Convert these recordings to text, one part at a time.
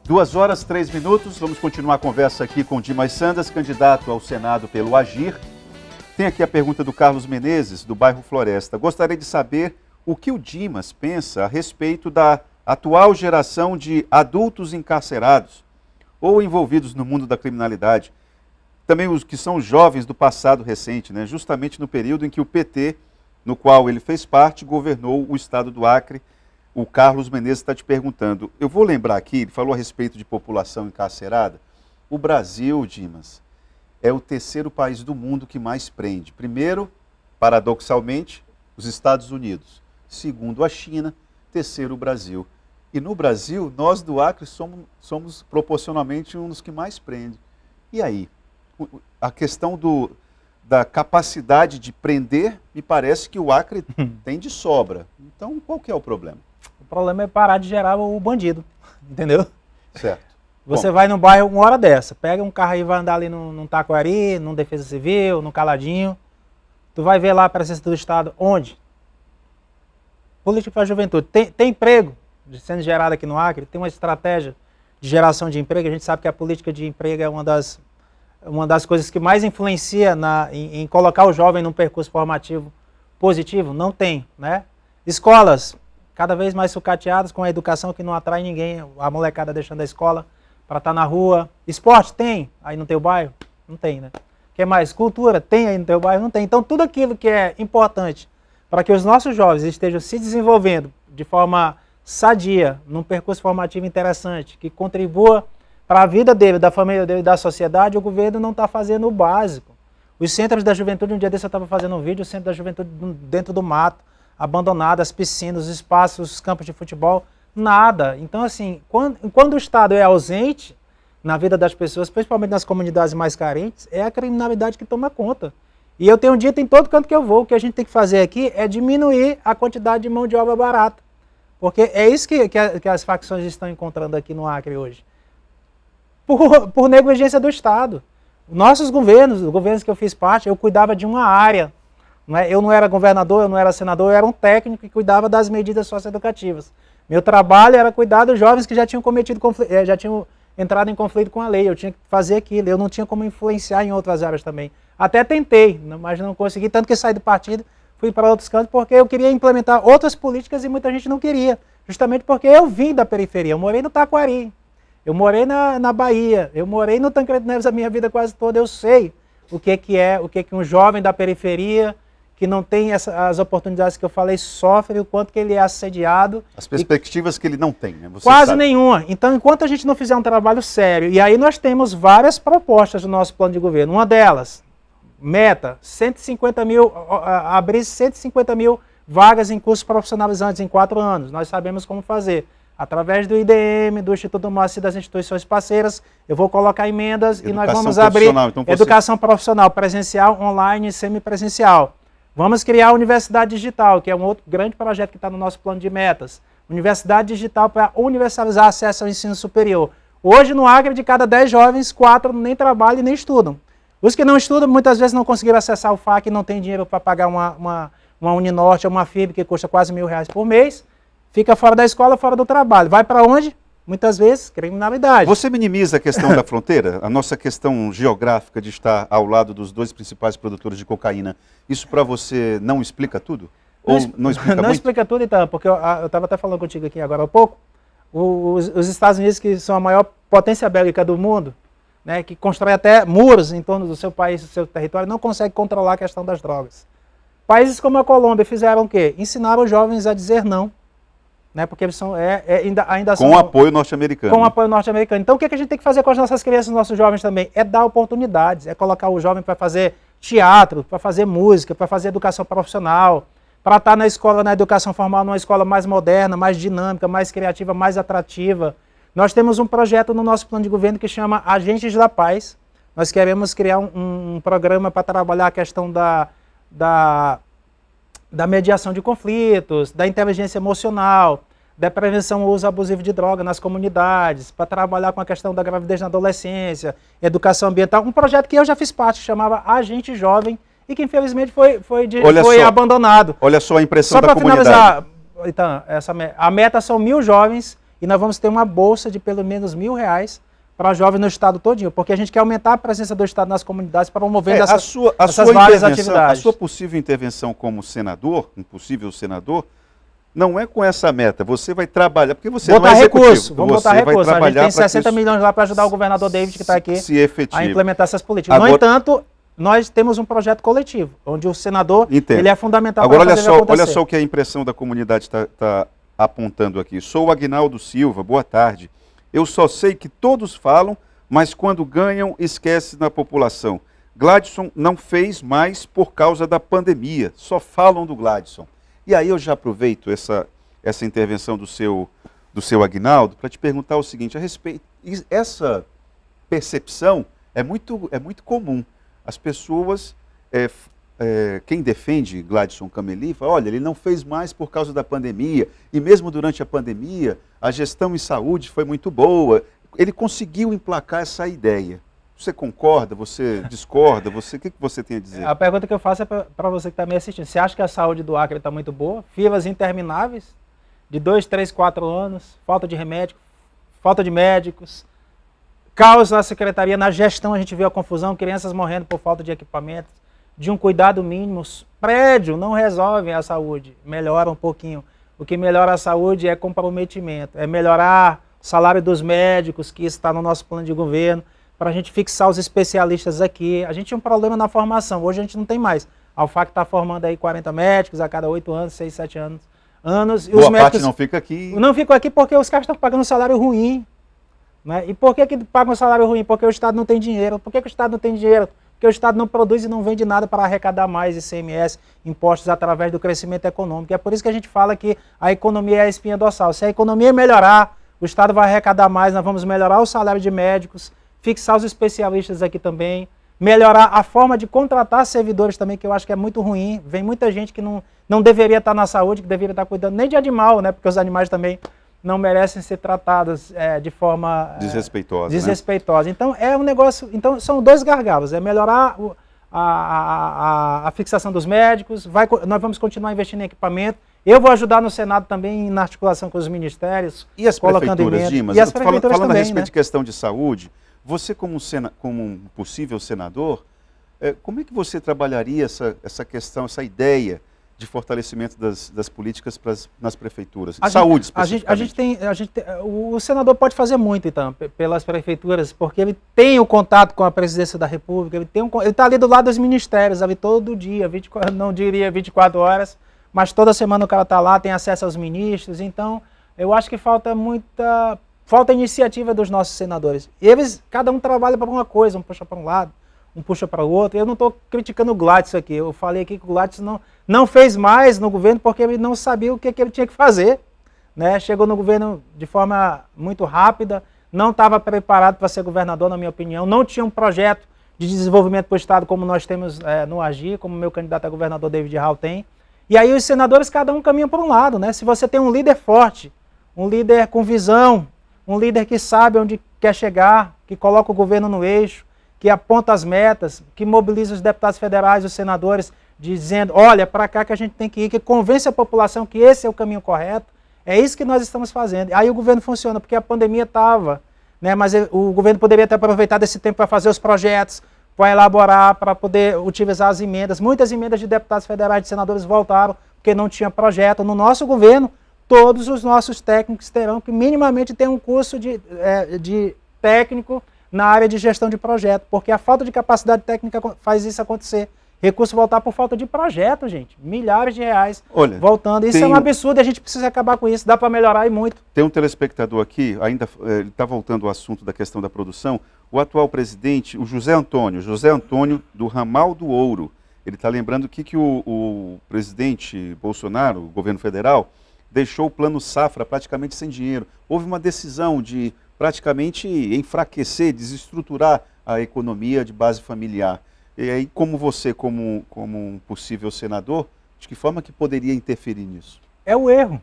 2h03. Vamos continuar a conversa aqui com Dimas Sandas, candidato ao Senado pelo Agir. Tem aqui a pergunta do Carlos Menezes, do bairro Floresta. Gostaria de saber o que o Dimas pensa a respeito da atual geração de adultos encarcerados ou envolvidos no mundo da criminalidade. Também os que são jovens do passado recente, né? Justamente no período em que o PT, no qual ele fez parte, governou o estado do Acre. O Carlos Menezes está te perguntando. Eu vou lembrar aqui, ele falou a respeito de população encarcerada. O Brasil, Dimas, é o terceiro país do mundo que mais prende. Primeiro, paradoxalmente, os Estados Unidos. Segundo, a China. Terceiro, o Brasil. E no Brasil, nós do Acre somos proporcionalmente um dos que mais prende. E aí? A questão da capacidade de prender, me parece que o Acre tem de sobra. Então, qual que é o problema? O problema é parar de gerar o bandido, entendeu? Certo. Você vai no bairro uma hora dessa, pega um carro e vai andar ali num Taquari, num Defesa Civil, num Caladinho. Tu vai ver lá a presença do Estado. Onde? Política para a juventude. Tem emprego sendo gerado aqui no Acre? Tem uma estratégia de geração de emprego? A gente sabe que a política de emprego é uma das coisas que mais influencia em colocar o jovem num percurso formativo positivo. Não tem, né? Escolas cada vez mais sucateadas com a educação que não atrai ninguém, a molecada deixando a escola para estar na rua. Esporte tem aí no teu bairro? Não tem, né? O que mais? Cultura tem aí no teu bairro? Não tem. Então tudo aquilo que é importante para que os nossos jovens estejam se desenvolvendo de forma sadia, num percurso formativo interessante, que contribua para a vida dele, da família dele e da sociedade, o governo não está fazendo o básico. Os centros da juventude, um dia desse eu estava fazendo um vídeo, o centro da juventude dentro do mato, abandonado, as piscinas, os espaços, os campos de futebol, nada. Então, assim, quando o Estado é ausente na vida das pessoas, principalmente nas comunidades mais carentes, é a criminalidade que toma conta. E eu tenho dito em todo canto que eu vou, o que a gente tem que fazer aqui é diminuir a quantidade de mão de obra barata. Porque é isso que as facções estão encontrando aqui no Acre hoje. Por negligência do Estado. Nossos governos, os governos que eu fiz parte, eu cuidava de uma área. Eu não era governador, eu não era senador, eu era um técnico que cuidava das medidas socioeducativas. Meu trabalho era cuidar dos jovens que já tinham já tinham entrado em conflito com a lei. Eu tinha que fazer aquilo, eu não tinha como influenciar em outras áreas também. Até tentei, mas não consegui, tanto que saí do partido, fui para outros cantos, porque eu queria implementar outras políticas e muita gente não queria. Justamente porque eu vim da periferia, eu morei no Taquari, eu morei na Bahia, eu morei no Tancredo Neves a minha vida quase toda, eu sei o que um jovem da periferia, que não tem as oportunidades que eu falei, sofre, o quanto que ele é assediado. As perspectivas que ele não tem, né? Você quase sabe. Nenhuma. Então, enquanto a gente não fizer um trabalho sério, e aí nós temos várias propostas no nosso plano de governo, uma delas, meta, 150 mil, abrir 150 mil vagas em cursos profissionalizantes em 4 anos. Nós sabemos como fazer. Através do IDM, do Instituto Moacir, das instituições parceiras, eu vou colocar emendas e nós vamos abrir educação profissional, presencial, online e semipresencial. Vamos criar a Universidade Digital, que é um outro grande projeto que está no nosso plano de metas. Universidade Digital para universalizar acesso ao ensino superior. Hoje, no Acre, de cada 10 jovens, 4 nem trabalham e nem estudam. Os que não estudam, muitas vezes não conseguiram acessar o FAC e não tem dinheiro para pagar uma Uninorte ou uma FIB, que custa quase R$1.000 por mês. Fica fora da escola, fora do trabalho. Vai para onde? Muitas vezes, criminalidade. Você minimiza a questão da fronteira? A nossa questão geográfica de estar ao lado dos 2 principais produtores de cocaína, isso para você não explica tudo? Ou não explica muito? Não explica tudo, então, porque eu estava até falando contigo aqui agora há pouco, os Estados Unidos, que são a maior potência bélica do mundo, né, que constrói até muros em torno do seu país, do seu território, não consegue controlar a questão das drogas. Países como a Colômbia fizeram o quê? Ensinaram os jovens a dizer não. Né, porque eles são, ainda com apoio norte-americano. Com apoio norte-americano. Então o que a gente tem que fazer com as nossas crianças, nossos jovens também? É dar oportunidades, é colocar o jovem para fazer teatro, para fazer música, para fazer educação profissional, para estar na escola, na educação formal, numa escola mais moderna, mais dinâmica, mais criativa, mais atrativa. Nós temos um projeto no nosso plano de governo que chama Agentes da Paz. Nós queremos criar um programa para trabalhar a questão da mediação de conflitos, da inteligência emocional, da prevenção ao uso abusivo de droga nas comunidades, para trabalhar com a questão da gravidez na adolescência, educação ambiental. Um projeto que eu já fiz parte, chamava Agente Jovem, e que infelizmente foi abandonado. Olha só a impressão da comunidade. Só para finalizar, então, a meta são 1.000 jovens e nós vamos ter uma bolsa de pelo menos R$1.000 para jovens no estado todinho, porque a gente quer aumentar a presença do Estado nas comunidades para promover essas várias atividades. A sua possível intervenção como senador, um possível senador, não é com essa meta. Você vai trabalhar, porque você não é executivo. Vamos botar recurso. A gente tem 60 milhões lá para ajudar o governador David, que está aqui, a implementar essas políticas. Agora, no entanto, nós temos um projeto coletivo, onde o senador ele é fundamental para fazer acontecer. Olha só o que a impressão da comunidade está apontando aqui. Sou o Aguinaldo Silva, boa tarde. Eu só sei que todos falam, mas quando ganham, esquece da população. Gladson não fez mais por causa da pandemia. Só falam do Gladson. E aí eu já aproveito essa intervenção do seu Aguinaldo para te perguntar o seguinte, a respeito, essa percepção é muito comum. As pessoas, quem defende Gladson Cameli, fala, olha, ele não fez mais por causa da pandemia, e mesmo durante a pandemia, a gestão em saúde foi muito boa. Ele conseguiu emplacar essa ideia. Você concorda? Você discorda? O que você tem a dizer? A pergunta que eu faço é para você que está me assistindo. Você acha que a saúde do Acre está muito boa? Filas intermináveis, de 2, 3, 4 anos, falta de remédio, falta de médicos, caos na secretaria, na gestão a gente vê a confusão, crianças morrendo por falta de equipamentos, de um cuidado mínimo. Prédio não resolve a saúde, melhora um pouquinho. O que melhora a saúde é comprometimento, é melhorar o salário dos médicos, que está no nosso plano de governo, para a gente fixar os especialistas aqui. A gente tinha um problema na formação, hoje a gente não tem mais. A UFAC está formando aí 40 médicos a cada 8 anos, 6, 7 anos. E boa os médicos parte não fica aqui. Não ficam aqui porque os caras estão pagando um salário ruim. Né? E por que pagam um salário ruim? Porque o Estado não tem dinheiro. Por que o Estado não tem dinheiro? Porque o Estado não produz e não vende nada para arrecadar mais ICMS, impostos através do crescimento econômico. É por isso que a gente fala que a economia é a espinha dorsal. Se a economia melhorar, o Estado vai arrecadar mais, nós vamos melhorar o salário de médicos, fixar os especialistas aqui também, melhorar a forma de contratar servidores também, que eu acho que é muito ruim. Vem muita gente que não deveria estar na saúde, que deveria estar cuidando nem de animal, né? Porque os animais também não merecem ser tratados de forma desrespeitosa. Né? Então é um negócio. Então são dois gargalos: é melhorar a fixação dos médicos. Nós vamos continuar investindo em equipamento. Eu vou ajudar no Senado também na articulação com os ministérios. E as prefeituras, Dimas? E as prefeituras falando também, a respeito né? de questão de saúde, você como um possível senador, como é que você trabalharia essa questão, essa ideia de fortalecimento das políticas nas prefeituras? Saúde, especificamente. O senador pode fazer muito, então, pelas prefeituras, porque ele tem o contato com a presidência da República, ele está ali do lado dos ministérios, ali todo dia, não diria 24 horas, mas toda semana o cara está lá, tem acesso aos ministros. Então, eu acho que falta iniciativa dos nossos senadores. Cada um trabalha para uma coisa, um puxa para um lado, um puxa para o outro. Eu não estou criticando o Gladson aqui, eu falei aqui que o Gladson não fez mais no governo porque ele não sabia o que ele tinha que fazer. Né? Chegou no governo de forma muito rápida, não estava preparado para ser governador, na minha opinião, não tinha um projeto de desenvolvimento para o Estado como nós temos no Agir, como o meu candidato a governador David Hall tem. E aí os senadores, cada um caminha por um lado. Né? Se você tem um líder forte, um líder com visão, um líder que sabe onde quer chegar, que coloca o governo no eixo, que aponta as metas, que mobiliza os deputados federais, os senadores, dizendo, olha, para cá que a gente tem que ir, que convence a população que esse é o caminho correto. É isso que nós estamos fazendo. Aí o governo funciona, porque a pandemia estava, né, mas o governo poderia ter aproveitado esse tempo para fazer os projetos, para elaborar, para poder utilizar as emendas. Muitas emendas de deputados federais, de senadores voltaram, porque não tinha projeto. No nosso governo, todos os nossos técnicos terão que minimamente ter um curso de técnico na área de gestão de projeto, porque a falta de capacidade técnica faz isso acontecer. Recurso voltar por falta de projeto, gente. Milhares de reais voltando. Isso é um absurdo, a gente precisa acabar com isso, dá para melhorar e muito. Tem um telespectador aqui, ainda ele está voltando ao assunto da questão da produção. O atual presidente, o José Antônio do Ramal do Ouro, ele está lembrando que o presidente Bolsonaro, o governo federal, deixou o plano safra praticamente sem dinheiro. Houve uma decisão de praticamente enfraquecer, desestruturar a economia de base familiar. E aí, como você, como um possível senador, de que forma que poderia interferir nisso? É o erro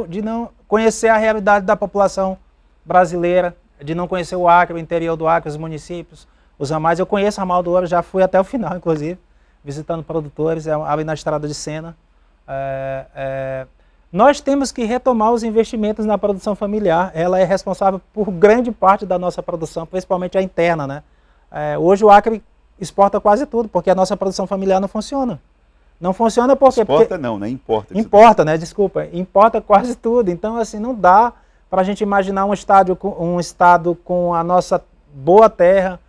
de não conhecer a realidade da população brasileira, de não conhecer o Acre, o interior do Acre, os municípios, os ramais. Eu conheço o Ramal do Ouro, já fui até o final, inclusive, visitando produtores, ali na Estrada de Sena. Nós temos que retomar os investimentos na produção familiar. Ela é responsável por grande parte da nossa produção, principalmente a interna, né? Hoje o Acre exporta quase tudo, porque a nossa produção familiar não funciona. Não funciona porque... Exporta não, né? Importa. Importa, né? Desculpa. Importa quase tudo. Então, assim, não dá para a gente imaginar um estado com a nossa boa terra,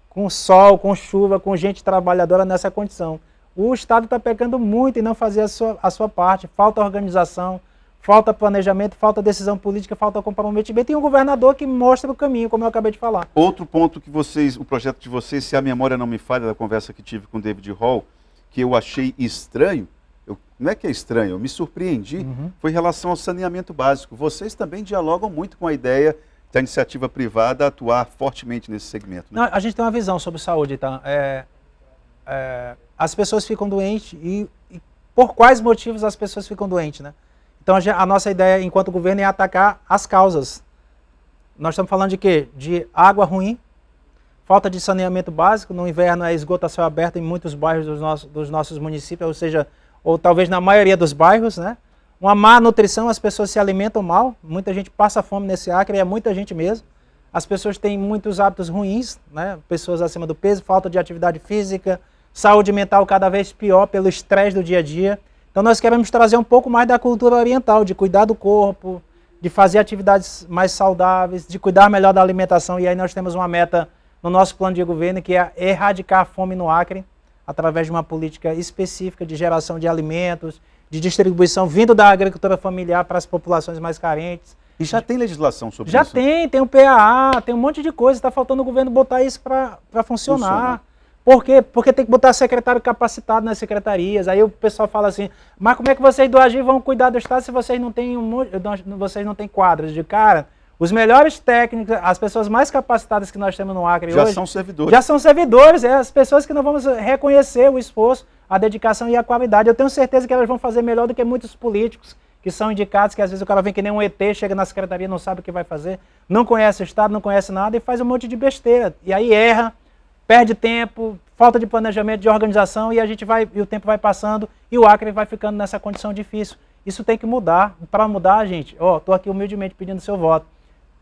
com sol, com chuva, com gente trabalhadora nessa condição. O Estado está pecando muito em não fazer a sua parte. Falta organização, falta planejamento, falta decisão política, falta comprometimento. E um governador que mostra o caminho, como eu acabei de falar. Outro ponto que o projeto de vocês, se a memória não me falha da conversa que tive com o David Hall, que eu achei estranho, não é que é estranho, eu me surpreendi, foi em relação ao saneamento básico. Vocês também dialogam muito com a ideia da iniciativa privada atuar fortemente nesse segmento. Né? Não, a gente tem uma visão sobre saúde, tá? As pessoas ficam doentes e por quais motivos as pessoas ficam doentes, né? Então a nossa ideia enquanto governo é atacar as causas. Nós estamos falando de quê? De água ruim, falta de saneamento básico, no inverno é esgoto a céu aberto em muitos bairros dos nossos municípios, ou seja, ou talvez na maioria dos bairros, né? Uma má nutrição, as pessoas se alimentam mal, muita gente passa fome nesse Acre, é muita gente mesmo. As pessoas têm muitos hábitos ruins, né? Pessoas acima do peso, falta de atividade física, saúde mental cada vez pior pelo estresse do dia a dia. Então nós queremos trazer um pouco mais da cultura oriental, de cuidar do corpo, de fazer atividades mais saudáveis, de cuidar melhor da alimentação. E aí nós temos uma meta no nosso plano de governo, que é erradicar a fome no Acre, através de uma política específica de geração de alimentos, de distribuição vindo da agricultura familiar para as populações mais carentes. E já tem legislação sobre já isso? Já tem o PAA, tem um monte de coisa, está faltando o governo botar isso para funcionar. Por quê? Porque tem que botar secretário capacitado nas secretarias. Aí o pessoal fala assim, mas como é que vocês do Agir vão cuidar do Estado se vocês não têm vocês não têm quadros? De cara, os melhores técnicos, as pessoas mais capacitadas que nós temos no Acre hoje... Já são servidores. Já são servidores, as pessoas que nós vamos reconhecer o esforço, a dedicação e a qualidade. Eu tenho certeza que elas vão fazer melhor do que muitos políticos que são indicados, que às vezes o cara vem que nem um ET, chega na secretaria, não sabe o que vai fazer, não conhece o Estado, não conhece nada e faz um monte de besteira. E aí erra, perde tempo, falta de planejamento, de organização e o tempo vai passando e o Acre vai ficando nessa condição difícil. Isso tem que mudar. Para mudar, gente, estou aqui humildemente pedindo seu voto.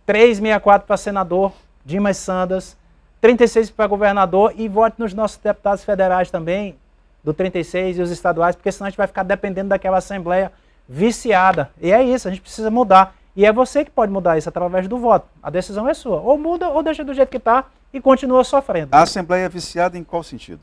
364 para senador, Dimas Sandas, 36 para governador e vote nos nossos deputados federais também, do 36 e os estaduais, porque senão a gente vai ficar dependendo daquela Assembleia viciada. E é isso, a gente precisa mudar. E é você que pode mudar isso através do voto. A decisão é sua. Ou muda ou deixa do jeito que está e continua sofrendo. A Assembleia é viciada em qual sentido?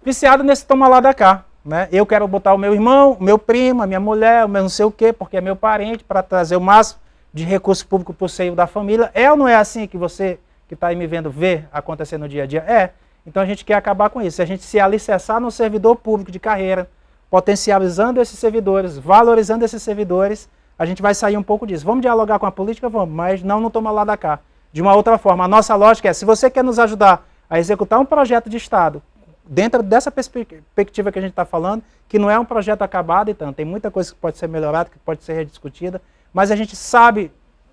Viciada nesse toma lá da cá. Né? Eu quero botar o meu irmão, o meu primo, a minha mulher, o meu não sei o quê, porque é meu parente, para trazer o máximo de recurso público para o seio da família. É ou não é assim que você que está aí me vendo vê acontecer no dia a dia? É. Então a gente quer acabar com isso. Se a gente se alicerçar no servidor público de carreira, potencializando esses servidores, valorizando esses servidores, a gente vai sair um pouco disso. Vamos dialogar com a política? Vamos, mas não toma lá da cá. De uma outra forma, a nossa lógica é, se você quer nos ajudar a executar um projeto de Estado, dentro dessa perspectiva que a gente está falando, que não é um projeto acabado, então tem muita coisa que pode ser melhorada, que pode ser rediscutida, mas a gente sabe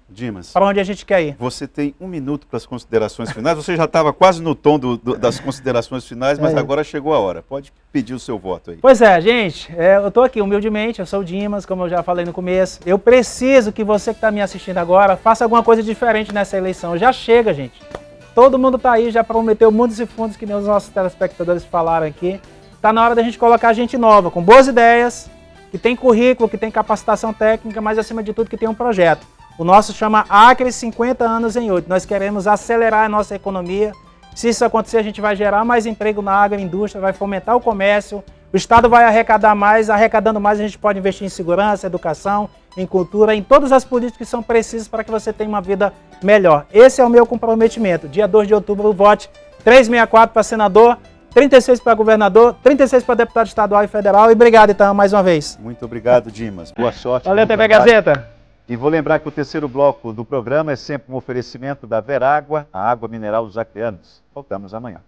Dimas, para onde a gente quer ir. Você tem 1 minuto para as considerações finais. Você já estava quase no tom das considerações finais, mas agora chegou a hora. Pode pedir o seu voto aí. Pois é, gente, eu estou aqui humildemente, eu sou o Dimas, como eu já falei no começo. Eu preciso que você que está me assistindo agora faça alguma coisa diferente nessa eleição. Já chega, gente. Todo mundo está aí, já prometeu mundos e fundos, que nem os nossos telespectadores falaram aqui. Está na hora da gente colocar gente nova, com boas ideias, que tem currículo, que tem capacitação técnica, mas acima de tudo que tem um projeto. O nosso chama Acre 50 anos em 8. Nós queremos acelerar a nossa economia. Se isso acontecer, a gente vai gerar mais emprego na agroindústria, vai fomentar o comércio, o Estado vai arrecadar mais, arrecadando mais a gente pode investir em segurança, educação, em cultura, em todas as políticas que são precisas para que você tenha uma vida melhor. Esse é o meu comprometimento. Dia 2 de outubro, vote 364 para senador, 36 para governador, 36 para deputado estadual e federal. E obrigado, então, mais uma vez. Muito obrigado, Dimas. Boa sorte. Valeu, TV Gazeta. E vou lembrar que o terceiro bloco do programa é sempre um oferecimento da Verágua, a água mineral dos acreanos. Voltamos amanhã.